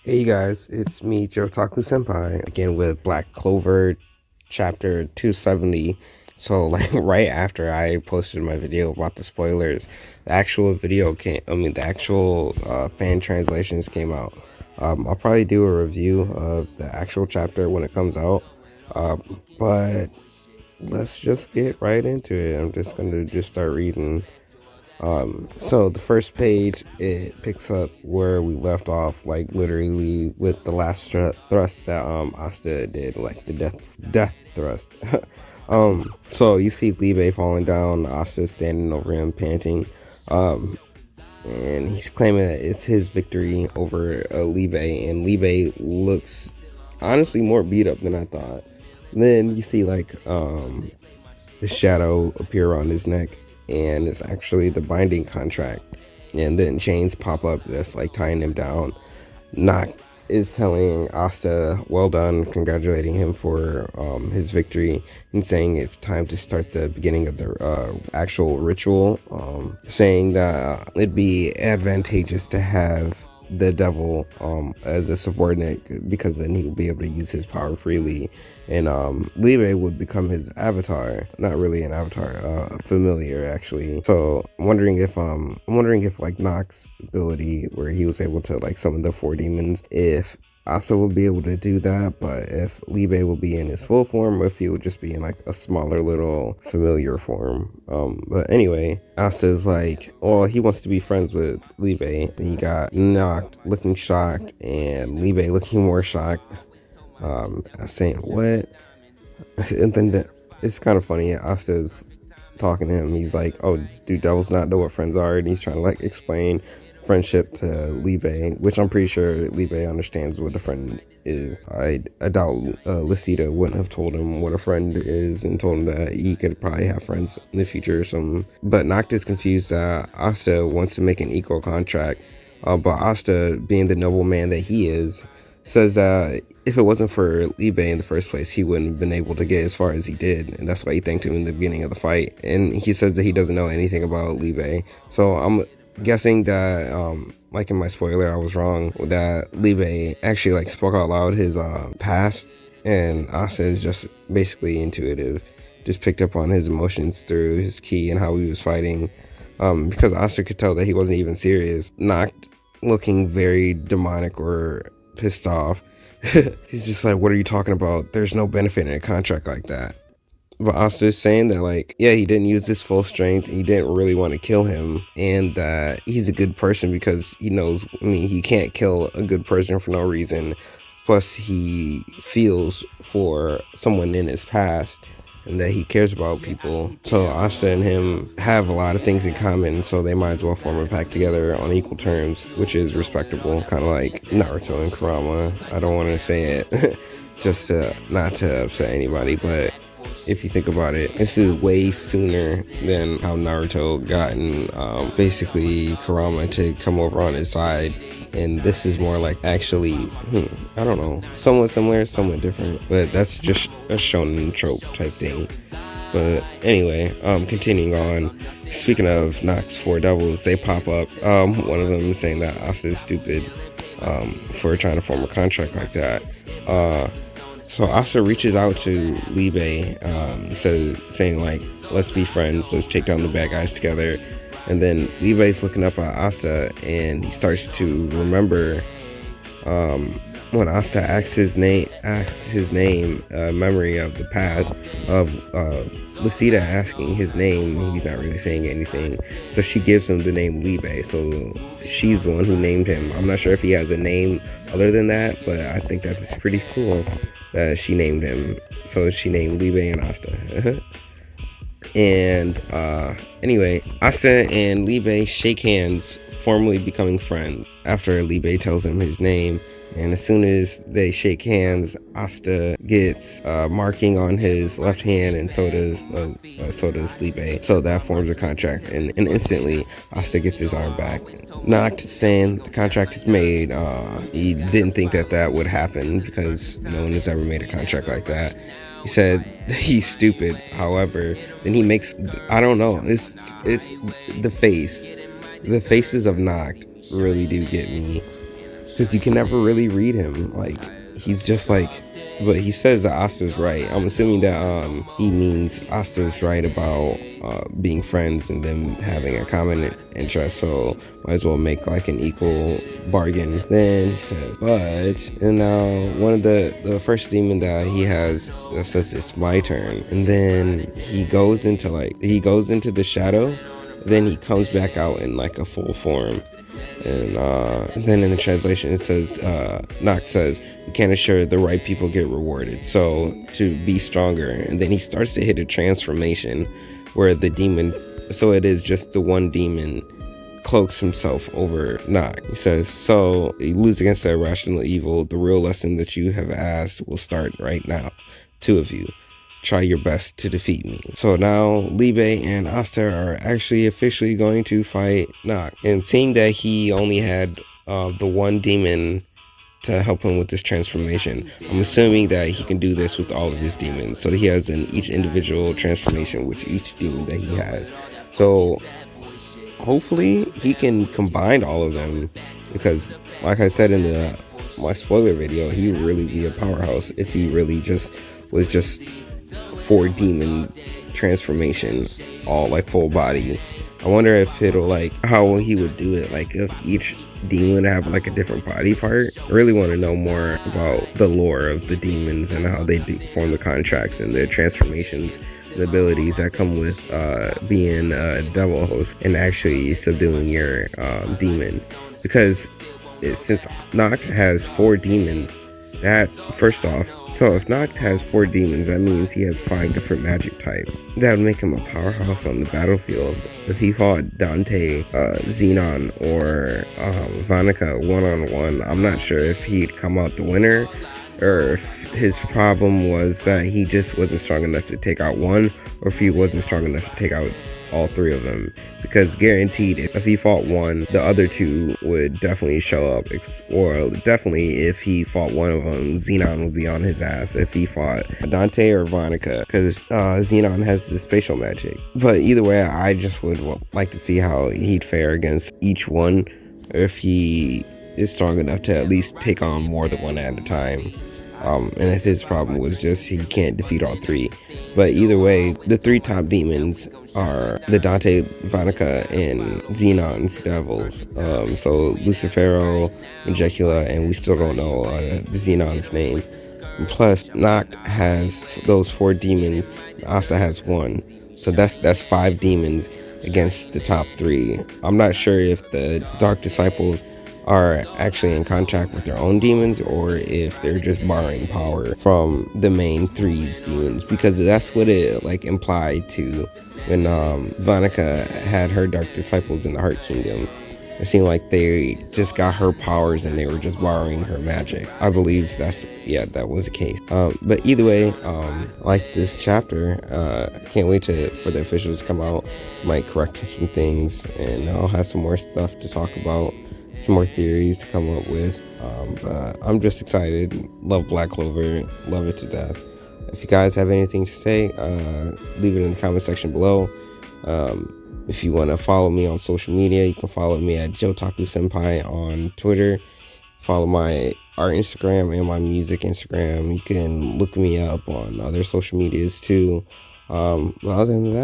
Hey guys, it's me, Jotaku Senpai, again with Black Clover chapter 270. So, like, right after I posted my video about the spoilers, the actual video the actual fan translations came out. I'll probably do a review of the actual chapter when it comes out. But let's just get right into it. I'm just gonna start reading. So the first page, it picks up where we left off, like literally with the last thrust that Asta did, like the death thrust. So you see Libe falling down, Asta standing over him panting, um, and he's claiming that it's his victory over Libe, and Libe looks honestly more beat up than I thought. Then you see like the shadow appear on his neck, and it's actually the binding contract. And then chains pop up that's like tying him down. Nock is telling Asta, well done, congratulating him for his victory, and saying it's time to start the beginning of the actual ritual. Saying that it'd be advantageous to have the devil as a subordinate because then he would be able to use his power freely, and Libe would become his avatar, not really an avatar, familiar actually. So I'm wondering if like Nock's ability where he was able to like summon the four demons, if Asa will be able to do that, but if Libe will be in his full form or if he would just be in like a smaller little familiar form. But anyway, Asa's like, well, he wants to be friends with Libe. He got knocked, looking shocked, and Libe looking more shocked. Saying what? And then it's kind of funny. Asta's talking to him. He's like, "Oh, do devils not know what friends are?" And he's trying to like explain friendship to Libe, which I'm pretty sure Libe understands what a friend is. I doubt Lucida wouldn't have told him what a friend is and told him that he could probably have friends in the future or something. But Noct is confused that Asta wants to make an equal contract, but Asta, being the noble man that he is, says that if it wasn't for Libe in the first place, he wouldn't have been able to get as far as he did, and that's why he thanked him in the beginning of the fight. And he says that he doesn't know anything about Libe, so I'm guessing that like in my spoiler I was wrong, that Libe actually like spoke out loud his past, and Asa is just basically intuitive, just picked up on his emotions through his ki and how he was fighting, because Asa could tell that he wasn't even serious. Not looking very demonic or pissed off. He's just like, what are you talking about? There's no benefit in a contract like that. But Asta is saying that, like, yeah, he didn't use his full strength. He didn't really want to kill him. And that he's a good person because he knows, I mean, he can't kill a good person for no reason. Plus, he feels for someone in his past and that he cares about people. So Asta and him have a lot of things in common, so they might as well form a pact together on equal terms, which is respectable. Kind of like Naruto and Kurama. I don't want to say it just to not to upset anybody, but if you think about it, this is way sooner than how Naruto gotten basically Kurama to come over on his side. And this is more like actually, I don't know, somewhat similar, somewhat different, but that's just a shonen trope type thing. But anyway, continuing on. Speaking of Nox Four Devils, they pop up. One of them saying that Asa is stupid for trying to form a contract like that. So Asa reaches out to Libe, saying like, let's be friends, let's take down the bad guys together. And then Libe's looking up at Asta, and he starts to remember when Asta asks his name, memory of the past of Lucida asking his name. He's not really saying anything, so she gives him the name Libe. So she's the one who named him. I'm not sure if he has a name other than that, but I think that's pretty cool that she named him. So she named Libe and Asta. And anyway, Asta and Libe shake hands, formally becoming friends after Libe tells him his name. And as soon as they shake hands, Asta gets marking on his left hand, and so does Libe. So that forms a contract, and instantly Asta gets his arm back. Noct saying the contract is made. He didn't think that would happen because no one has ever made a contract like that. He said he's stupid. However, then he makes, I don't know. It's the faces of Noct really do get me. because you can never really read him. Like, he's just like, but he says that Asta's right. I'm assuming that he means Asta's right about being friends and them having a common interest. So might as well make like an equal bargain. Then he says, but and now one of the first demon that he has says it's my turn, and then he goes into the shadow. Then he comes back out in like a full form. And then in the translation it says, Noct says, "You can't assure the right people get rewarded, so to be stronger." And then he starts to hit a transformation where the demon, so it is just the one demon, cloaks himself over Noct. He says, "So you lose against the irrational evil. The real lesson that you have asked will start right now. Two of you. Try your best to defeat me." So now Libe and Asta are actually officially going to fight Noct. And seeing that he only had the one demon to help him with this transformation, I'm assuming that he can do this with all of his demons. So he has each individual transformation with each demon that he has. So hopefully he can combine all of them, because like I said in my spoiler video, he would really be a powerhouse if he really was just 4 demon transformation, all like full body. I wonder if it'll like how he would do it, like if each demon have like a different body part. I really want to know more about the lore of the demons and how they form the contracts and the transformations, the abilities that come with being a double host and actually subduing your demon. Because since Noct has 4 demons, that first off, so if Noct has 4 demons, that means he has 5 different magic types. That would make him a powerhouse on the battlefield. If he fought Dante, Xenon, or Vanica one-on-one, I'm not sure if he'd come out the winner, or if his problem was that he just wasn't strong enough to take out one, or if he wasn't strong enough to take out all 3 of them. Because guaranteed, if he fought one, the other 2 would definitely show up. Or definitely, if he fought one of them, Xenon would be on his ass if he fought Dante or Vanica, because Xenon has the spatial magic. But either way, I just would like to see how he'd fare against each one, if he is strong enough to at least take on more than one at a time. And if his problem was just he can't defeat all 3. But either way, the 3 top demons are the Dante, Vanica, and Xenon's devils. So Lucifero, Magicula, and we still don't know Xenon's name. And plus, Noct has those 4 demons. Asta has 1. So that's 5 demons against the top 3. I'm not sure if the Dark Disciples are actually in contract with their own demons, or if they're just borrowing power from the main 3's demons, because that's what it like implied to when Vanica had her Dark Disciples in the Heart Kingdom. It seemed like they just got her powers and they were just borrowing her magic. I believe that was the case. But either way, like this chapter, I can't wait for the officials to come out, might correct some things, and I'll have some more stuff to talk about, some more theories to come up with. But I'm just excited. Love Black Clover, love it to death. If you guys have anything to say, leave it in the comment section below. If you want to follow me on social media, you can follow me at Jotaku Senpai on Twitter. Follow my art Instagram and my music Instagram. You can look me up on other social medias too. But other than that,